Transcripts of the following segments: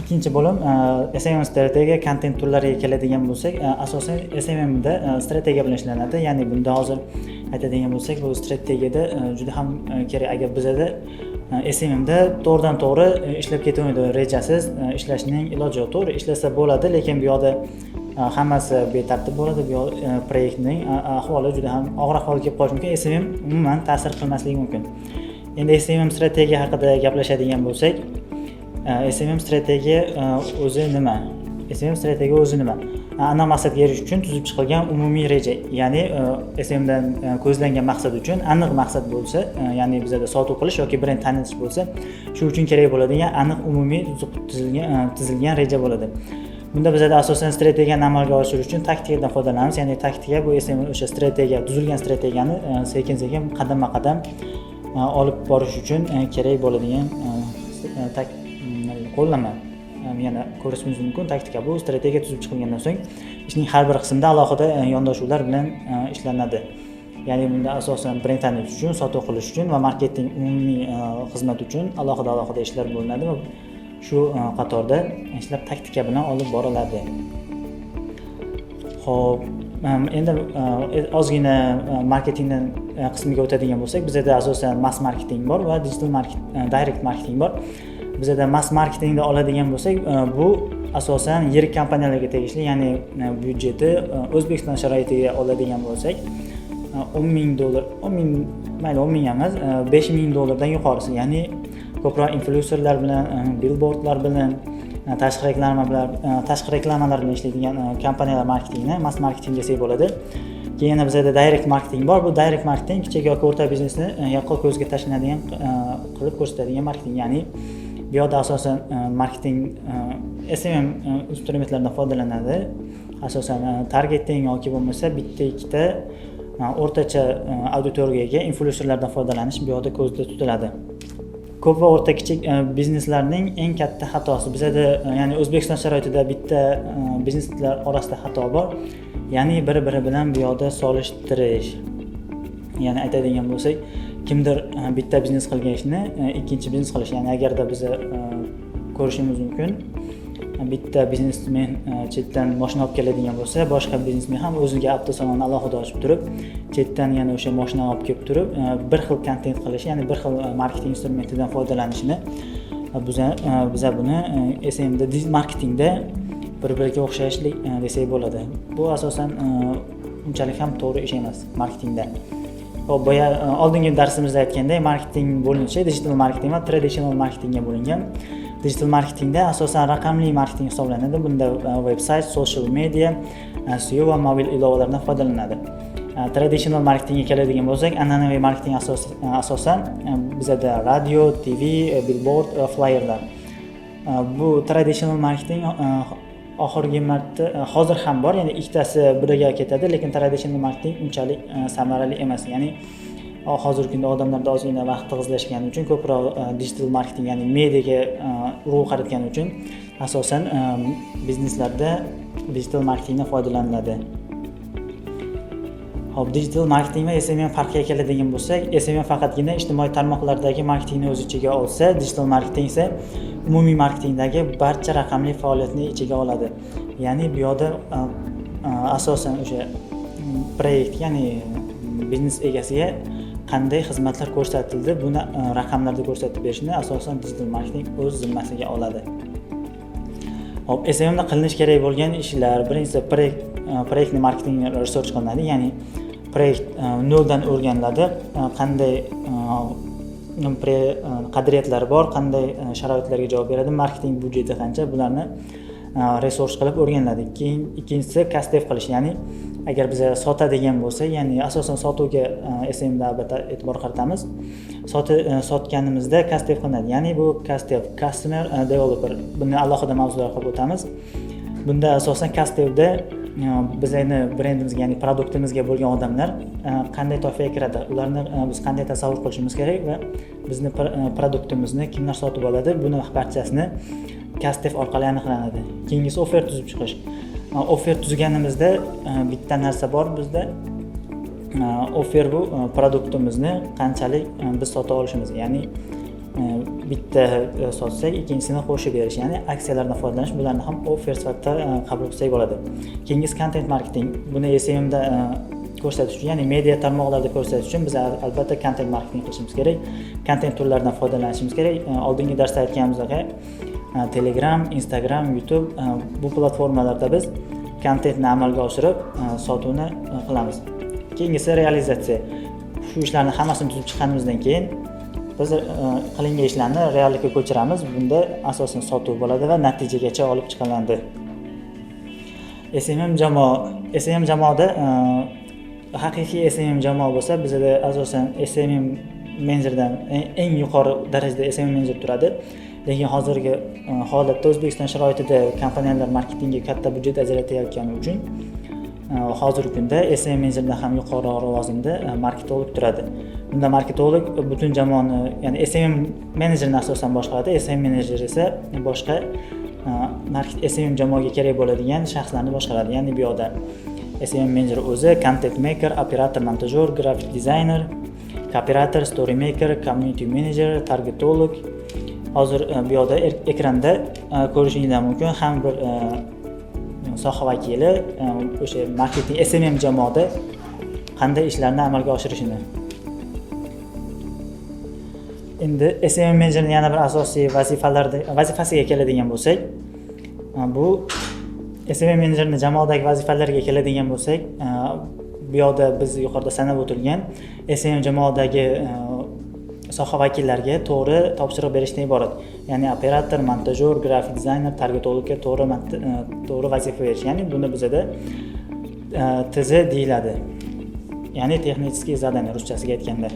Ikkinchi bo'lim SMM strategiya kontent turlariga keladigan bo'lsak, asosan SMM da strategiya bilan ishlanadi. Ya'ni bunda hozir aytadigan bo'lsak, bu strategiyada juda ham kerak. Agar bizda SMM da to'g'ridan-to'g'ri ishlab ketavermaydi, rejasiz ishlashning iloji yo'q. To'g'ri ishlasa bo'ladi, lekin bu yoqda hammasi betartib bo'ladi. Bu proyektning ahvoli juda ham og'ir ahvolga kelib qolishi mumkin. SMM umuman ta'sir qilmasligi mumkin. Endi SMM strategiya haqida gaplashadigan bo'lsak, SMM strategiya o'zi nima? SMM strategiya o'zi nima? Aniq maqsadga erishish uchun tuzib chiqilgan umumiy reja. Ya'ni SMM dan ko'zlangan maqsad uchun aniq maqsad bo'lsa, ya'ni bizda sotuv qilish yoki brend tanitish bo'lsa, shu uchun kerak bo'ladigan aniq umumiy tuzilgan reja bo'ladi. Bunda bizda asosan strategiyani amalga oshirish uchun taktikadan foydalanamiz. Ya'ni taktika bu SMM o'sha strategiya, tuzilgan strategiyani sekin-sekin qadamma-qadam olib borish uchun kerak bo'ladigan qo'llanma. Yana ko'rishingiz mumkin, taktika bu strategiya tuzib chiqilgandan so'ng ishning har bir qismida alohida yondashuvlar bilan ishlanadi. Ya'ni bunda asosan brend tanitish uchun, sotuv qilish uchun va marketing umumiy xizmat uchun alohida ishlar bo'linadi va shu qatorda ishlab taktika bilan olib boriladi. Xo'p, endi ozgina marketingdan qismiga o'tadigan bo'lsak, bizda asosan mass marketing bor va digital marketing, direct marketing bor. Bizda mass marketingda oladigan bo'lsak, bu asosan yirik kompaniyalarga tegishli, ya'ni byudjeti O'zbekiston sharoitiga oladigan bo'lsak, $10,000, 10,000 mayli 10,000 emas, $5,000 yuqorisi, ya'ni ko'proq influencerlar bilan, billboardlar bilan, tashqi reklamalar bilan ishlaydigan kompaniyalar marketingni mass marketing desak bo'ladi. Keyin bizda direct marketing bor. Bu direct marketing kichik yoki o'rta biznesni yaqqol ko'zga tashlanadigan qilib ko'rsatadigan marketing, ya'ni bu yerda asosan marketing SMM instrumentlaridan foydalanadi. Asosan targeting yoki bo'lmasa bitta-ikkita o'rtacha auditoriyaga ega influencerlardan foydalanish bu yerda ko'zda tutiladi. Ko'p va o'rta kichik bizneslarning eng katta xatosi bizda, ya'ni O'zbekiston sharoitida bitta bizneslar orasida xato bor. Ya'ni bir-biri bilan bu yerda solishtirish. Ya'ni aytadigan bo'lsak, kimdir bitta biznes qilgan ishni ikkinchi biznes qilish. Ya'ni agarda biz ko'rishimiz mumkin, bitta biznesmen chetdan mashina olib keladigan bo'lsa, boshqa biznesmen ham o'ziga avtosalonni alohida ochib turib, chetdan yana o'sha mashinani olib kelib turib, bir xil kontent qilish, ya'ni bir xil marketing instrumentidan foydalanishni biz buni SMMda, marketingda bir-biriga o'xshashlik desak bo'ladi. Bu asosan unchalik ham to'g'ri ish emas marketingda. Hop, boya oldingi darsimizda aytgandek, marketing bo'linishi digital marketing va traditional marketingga bo'lingan. Digital marketingda asosan raqamli marketing hisoblanadi. Bunda veb-sayt, social media, SEO va mobil ilovalardan foydalanadi. Traditional marketingga keladigan bo'lsak, an'anaviy marketing asosan bizda radio, TV, billboard va flyerlar. Bu traditional marketing oxirgi marta hozir ham bor, ya'ni ikkitasi biriga ketadi, lekin traditional marketing unchalik samarali emas. Ya'ni hozirgi kunda odamlarda ozgina vaqt tig'izlashgani uchun ko'proq digital marketing, ya'ni mediaga urg'u qaratgani uchun asosan bizneslarda digital marketingdan foydalaniladi. Hop, digital marketing va SMM farqiga keladigan bo'lsak, SMM faqatgina ijtimoiy tarmoqlardagi marketingni o'z ichiga olsa, digital marketing esa umumiy marketingdagi barcha raqamli faoliyatni ichiga oladi. Ya'ni bu yerda asosan o'sha proyekt, ya'ni biznes egasiga qanday xizmatlar ko'rsatildi, buni raqamlarda ko'rsatib berishni asosan digital marketing o'z zimmasiga oladi. Hop, SMMda qilinish kerak bo'lgan ishlar, birinchisi proyektni marketing research qilinadi, ya'ni proyekt noldan o'rganiladi, qanday qadriyatlari bor, qanday sharoitlarga javob beradi, marketing budjeti qancha, bularni resource qilib o'rganiladi. Keyin ikkinchisi cast-off qilish, ya'ni agar biz sotadigan bo'lsa, ya'ni asosan sotuvga SMMda albatta e'tibor qaratamiz. Sotganimizda cast-off qilinadi. Ya'ni bu cast-off, customer developer, buni alohida mavzular qilib o'tamiz. Bunda asosan cast-offda bizning brendimizga, ya'ni produktimizga bo'lgan odamlar qanday toifaga kiradi, ularni biz qanday tasavvur qilishimiz kerak va bizni produktimizni kimlar sotib oladi, buni barchasini cast-off orqali aniqlanadi. Keyingisi offer tuzib chiqish. Offer tuzganimizda bitta narsa bor bizda. Offer bu produktimizni qanchalik biz sota olishimiz, ya'ni bitta sotsak, ikkinchisini qo'shib berish, ya'ni aksiyalardan foydalanish, bularni ham offer sifatida qabul qilsak bo'ladi. Keyingisi content marketing. Buni SEMda ko'rsatish uchun, ya'ni media tarmoqlarda ko'rsatish uchun biz albatta content marketing qilishimiz kerak. Content turlaridan foydalanishimiz kerak. Oldingi darsda aytganimizdek, Telegram, Instagram, YouTube bu platformalarda biz kontentni amalga oshirib sotuvni qilamiz. Keyingisi realizatsiya. Shu ishlarni hammasini tuzib chiqqanimizdan keyin biz qilingan ishlarni reallikka ko'chiramiz. Bunda asosan sotuv bo'ladi va natijagacha olib chiqiladi. SMM jamoada haqiqiy SMM jamoa bo'lsa, bizda asosan SMM menejerdan eng yuqori darajada SMM menejer turadi. Lekin hozirgi holatda O'zbekiston sharoitida kompaniyalar marketingga katta byudjet ajratayotgani uchun hozirgi kunda SMM menejerdan ham yuqori lavozimda marketolog turadi. Bunda marketolog butun jamoani, ya'ni SMM menejerini asosan boshqaradi. SMM menejer esa boshqa SMM jamoaga kerak bo'ladigan shaxslarni boshqaradi. Ya'ni bu yoqda SMM menejer o'zi content maker, operator, montajyor, grafik dizayner, operator, story maker, community manager, targetolog. Hozir bu yoqda ekranda ko'rishingiz mumkin, ham bir soha vakili o'sha marketing SMM jamoada qanday ishlarni amalga oshirishini. Endi SMM menejerning yana bir asosiy vazifasiga keladigan bo'lsak, bu SMM menejerning jamoadagi vazifalariga keladigan bo'lsak, bu yoqda biz yuqorida sanab o'tilgan SMM jamoadagi soha vakillariga to'g'ri topshiriq berishdan iborat. Ya'ni operator, montajyor, grafik dizayner, targetologga to'g'ri vazifa berish. Ya'ni buni bizda TZ deyiladi. Ya'ni texnicheskiy zadaniya ruschasiga aytganda.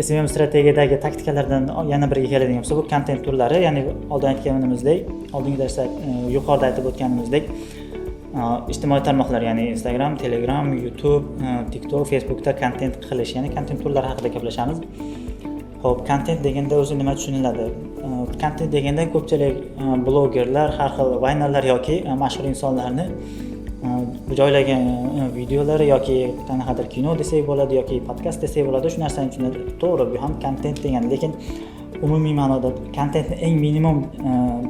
SMM strategiyadagi taktikalardan yana biriga keladigan bo'lsa, bu content turlari, ya'ni oldin aytganimizdek, oldingi darsda yuqorida aytib o'tganimizdek, ijtimoiy tarmoqlar, ya'ni Instagram, Telegram, YouTube, TikTok, Facebookda content qilish, ya'ni content turlari haqida gaplashamiz. Xo'p, content deganda o'zi nima tushuniladi? Content deganda ko'pchilik blogerlar, har xil vaynerlar yoki mashhur insonlarni joylagan videolari yoki qanaqadir kino desak bo'ladi yoki podkast desak bo'ladi, shu narsani tushunadi. To'g'ri, bu ham content degani, lekin umumiy ma'noda kontentni eng minimum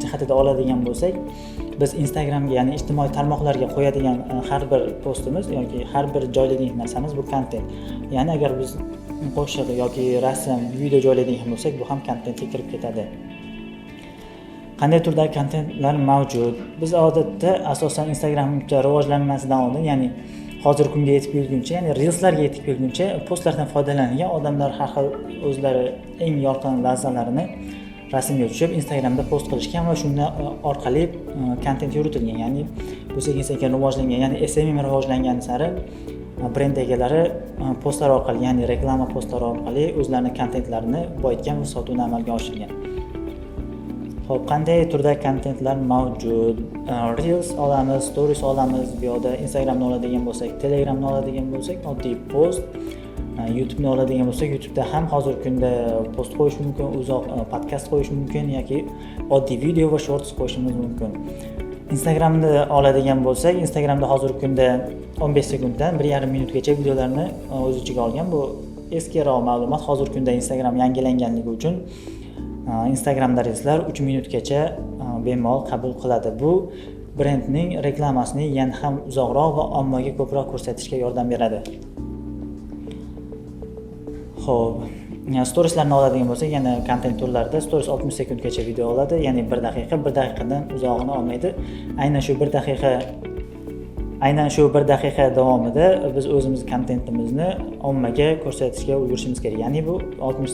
jihatida oladigan bo'lsak, biz Instagramga, ya'ni ijtimoiy tarmoqlarga qo'yadigan har bir postimiz yoki har bir joylaydigan narsamiz bu kontent. Ya'ni agar biz qo'shiq yoki rasm, video joylaydigan bo'lsak, bu ham kontentga kirib ketadi. Qanday turdagi kontentlar mavjud? Biz odatda asosan Instagramga rivojlanmasidan oldin, ya'ni hozir kunga yetib kelguncha, ya'ni reelslarga yetib kelguncha postlardan foydalangan odamlar har xil o'zlari eng yorqin lahzalarini rasmga tushib Instagramda post qilishgan va shundan orqali kontent yuritilgan. Ya'ni bu sekin-sekin rivojlangan, ya'ni SMM rivojlangani sari brend egalari postlar orqali, ya'ni reklama postlari orqali o'zlarining kontentlarini boyitgan va sotuvni amalga oshirgan. Xo'p, qanday turdagi kontentlar mavjud? Reels olamiz, stories olamiz, bu yoqda Instagramni oladigan bo'lsak, Telegramni oladigan bo'lsak, oddiy post, YouTube'ni oladigan bo'lsak, YouTube'da ham hozirgi kunda post qo'yish mumkin, uzoq podkast qo'yish mumkin yoki oddiy video va shorts qo'yishimiz mumkin. Instagramni oladigan bo'lsak, Instagramda hozirgi kunda 15 sekunddan 1,5 minutgacha videolarni o'z ichiga olgan. Bu eskiroq ma'lumot. Hozirgi kunda Instagram yangilanganligi uchun Instagramda reelslar 3 minutgacha bemalol qabul qiladi. Bu brendning reklamasini yana ham uzoqroq va ommaga ko'proq ko'rsatishga yordam beradi. Xo'p, storieslarni oladigan bo'lsak, yana content turlarida stories 60 sekundgacha video oladi, ya'ni 1 daqiqa, 1 daqiqadan uzog'ini olmaydi. Aynan shu 1 daqiqa davomida biz o'zimiz kontentimizni ommaga ko'rsatishga ulgurishimiz kerak. Ya'ni bu 60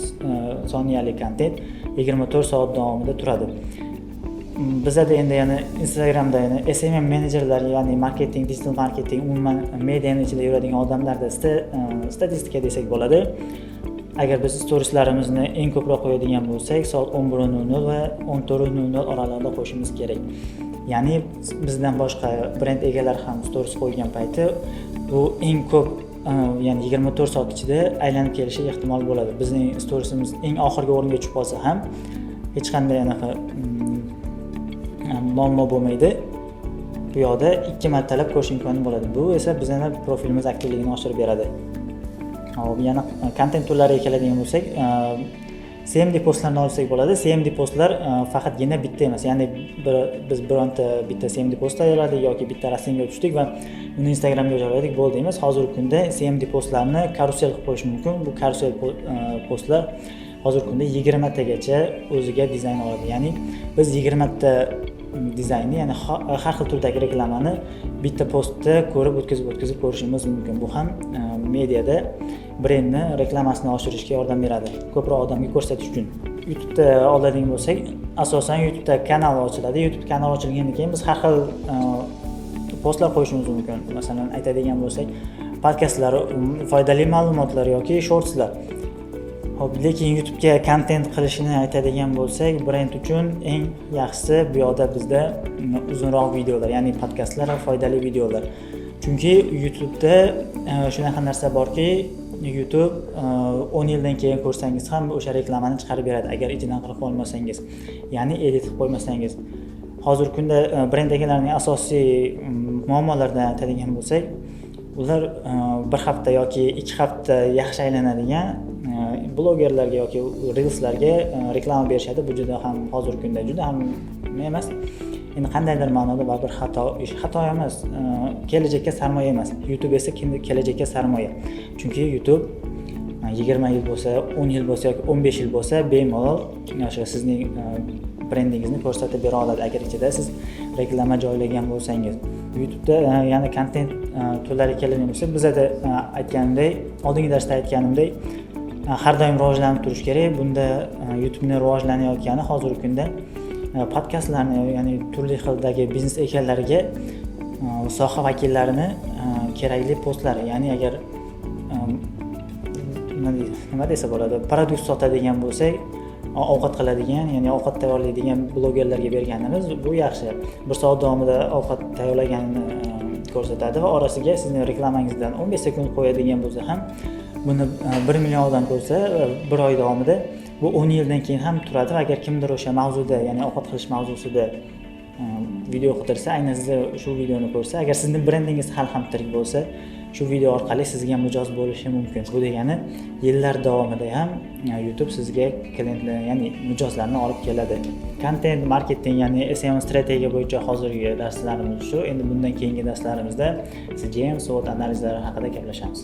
soniyalik kontent 24 soat davomida turadi. Bizda endi yana Instagramda yana SMM menejerlar, ya'ni marketing, digital marketing, umuman medianing ichida yuradigan odamlarda statistika desak bo'ladi. Agar biz storieslarimizni eng ko'proq qo'yadigan bo'lsak, soat 11:00 va 14:00 oralig'ida qo'yishimiz kerak. Ya'ni bizdan boshqa brend egalari ham stories qo'ygan payti bu eng ko'p, ya'ni 24 soat ichida aylanib kelishi ehtimol bo'ladi. Bizning storiesimiz eng oxirgi o'ringa tushib qolsa ham hech qanday anaqa muammo bo'lmaydi. Bu yoqda 2 martalab ko'rish imkoni bo'ladi. Bu esa bizning profilimiz aktivligini oshirib beradi. Hop, yana content turlariga keladigan bo'lsak, CMD postlarni olsak bo'ladi. CMD postlar faqatgina bitta emas, ya'ni biz bironta bitta CMD post tayyorladik yoki bitta rasmga tushdik va uni Instagramga joyladik, bo'ldi emas. Hozirgi kunda CMD postlarni karusel qilib qo'yish mumkin. Bu karusel postlar hozirgi kunda 20 tagacha o'ziga dizayn oladi. Ya'ni biz 20 ta dizaynni, ya'ni har xil turdagi reklamani bitta postda ko'rib o'tkazib ko'rishimiz mumkin. Bu ham mediada brendni reklamasini oshirishga yordam beradi, ko'proq odamga ko'rsatish uchun. YouTube'da oladigan bo'lsak, asosan YouTube'da kanal ochiladi. YouTube kanal ochilgandan keyin biz har xil postlar qo'yishimiz mumkin. Masalan, aytadigan bo'lsak, podkastlar, foydali ma'lumotlar yoki shortslar. Hop, lekin YouTube'ga kontent qilishni aytadigan bo'lsak, brend uchun eng yaxshisi bu yoqda bizda uzunroq videolar, ya'ni podkastlar va foydali videolar. Chunki YouTube'da shunaqa narsa borki, YouTube 10 yildan keyin ko'rsangiz ham o'sha reklamani chiqarib beradi agar ichidan qilib olmasangiz, ya'ni edit qilib qo'ymasangiz. Hozirgi kunda brend egalarining asosiy muammolaridan aytadigan bo'lsak, ular bir hafta yoki 2 hafta yaxshi aylanadigan blogerlarga yoki reelslarga reklama berishadi. Bu juda ham hozirgi kunda juda ham emas. Endi qandaydir ma'noda baribir xato emas, kelajakka sarmoya emas. YouTube esa kelajakka sarmoya. Chunki YouTube 20 yil bo'lsa, 10 yil bo'lsa yoki 15 yil bo'lsa, bemalol o'sha sizning brendingizni ko'rsatib bera oladi agar ichida siz reklama joylagan bo'lsangiz. YouTube'da yana kontent turlari keladigan bo'lsa, bizda aytganimdek, oldingi darsda aytganimdek, har doim rivojlanib turish kerak. Bunda YouTube'ning rivojlanayotgani hozirgi kunda podkastlarni, ya'ni turli xildagi biznes egalariga soha vakillarini kerakli postlari, ya'ni agar nima desa bo'ladi, produkt sotadigan bo'lsak, ovqat qiladigan, ya'ni ovqat tayyorlaydigan blogerlarga berganimiz bu yaxshi. 1 soat davomida ovqat tayyorlaganini ko'rsatadi va orasiga sizning reklamangizdan 15 sekund qo'yadigan bo'lsa ham buni 1 million odam ko'rsa, 1 oy davomida bu 10 yildan keyin ham turadi va agar kimdir o'sha mavzuda, ya'ni ovqat qilish mavzusida video qidirsa, aynan siz shu videoni ko'rsa, agar sizning brendingiz hali ham tirik bo'lsa, shu video orqali sizga mijoz bo'lishi mumkin. Bu degani yillar davomida ham YouTube sizga klientlar, ya'ni mijozlarni olib keladi. Content marketing, ya'ni SEO strategiya bo'yicha hozirgi darslarimiz shu. Endi bundan keyingi darslarimizda CGM, SWOT analizlari haqida gaplashamiz.